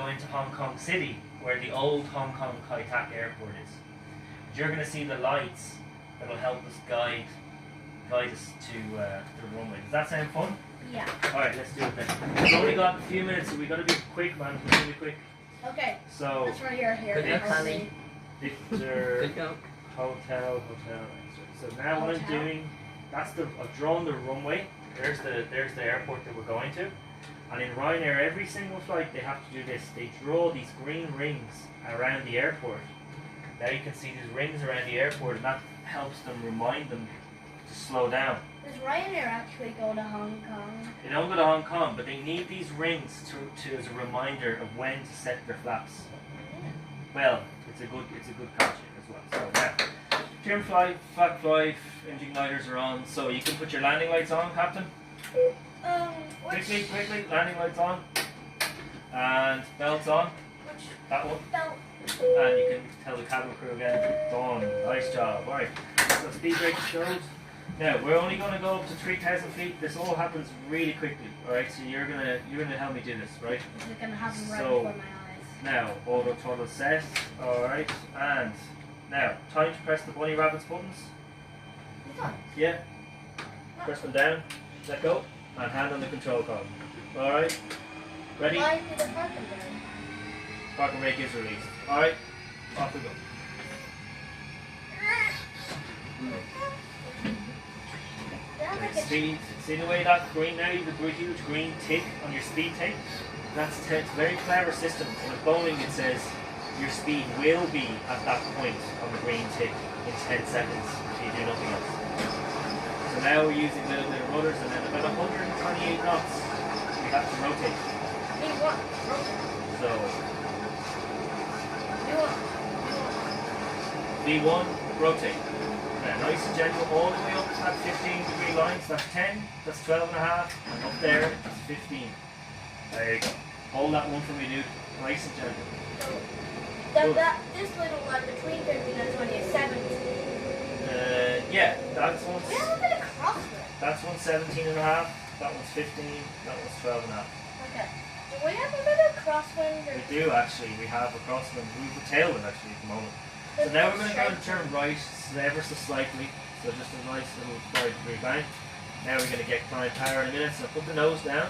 go into Hong Kong City, where the old Hong Kong Kai Tak Airport is. You're going to see the lights that'll help us guide us to the runway. Does that sound fun? Yeah. Alright, let's do it then. We've only got a few minutes, so we've got to be quick, man. We're going to be quick. Okay. So, That's why you're here. Good luck, Sally. Victor, Good go. hotel. So now what I'm doing, I've drawn the runway. There's the airport that we're going to. And in Ryanair, every single flight they have to do this. They draw these green rings around the airport. Now you can see these rings around the airport, and that helps them remind them to slow down. Does Ryanair actually go to Hong Kong? They don't go to Hong Kong, but they need these rings to as a reminder of when to set their flaps. Well, it's a good catch as well. So now, trim flight, flat flight, engine gliders are on. So you can put your landing lights on, Captain. Quickly, landing lights on, and belts on. Which That one. belt? And you can tell the cabin crew again, done, nice job. Alright, so speed brake shows. Now, we're only going to go up to 3,000 feet. This all happens really quickly, alright? So you're gonna help me do this, right? Is it gonna happen right So, before my eyes? Now, auto throttle set, alright, and now, time to press the bunny rabbits buttons. It's on. Yeah, press them down, let go, and hand on the control column. Alright, ready? Why did the parking there? Parking brake is released. Alright, off we go. Speed. See the way that green now, you have a huge green tick on your speed tape? It's a very clever system. In a Boeing it says your speed will be at that point on the green tick in 10 seconds if you do nothing else. So now we're using a little bit of rudders, and then about 128 knots we have to rotate. Hey, what? So You V1, want? rotate. Now, nice and gentle all the way up to that 15-degree line. So that's 10, that's 12 and a half, and up there it's 15. There you go. Hold that one for me, dude. Nice and gentle. This little one between 15 and 20 is 17. Yeah, that's We have a bit of crossword. that's one's 17 and a half, that one's 15, that one's 12 and a half. Okay. Do we have a bit of crosswind? We do actually, we have a crosswind, we have a tailwind actually at the moment. So now we're going to go and turn right ever so slightly, so just a nice little 5-degree bank. Now we're going to get prime power in a minute, so put the nose down,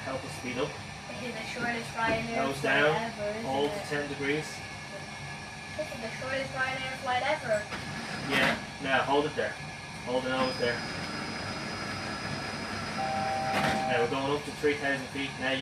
help us speed up. This is the shortest Ryanair Nose flight down, ever, isn't hold it? to 10 degrees. This is the shortest Ryanair flight ever. Yeah, now hold it there. Hold the nose there. Now we're going up to 3,000 feet. Now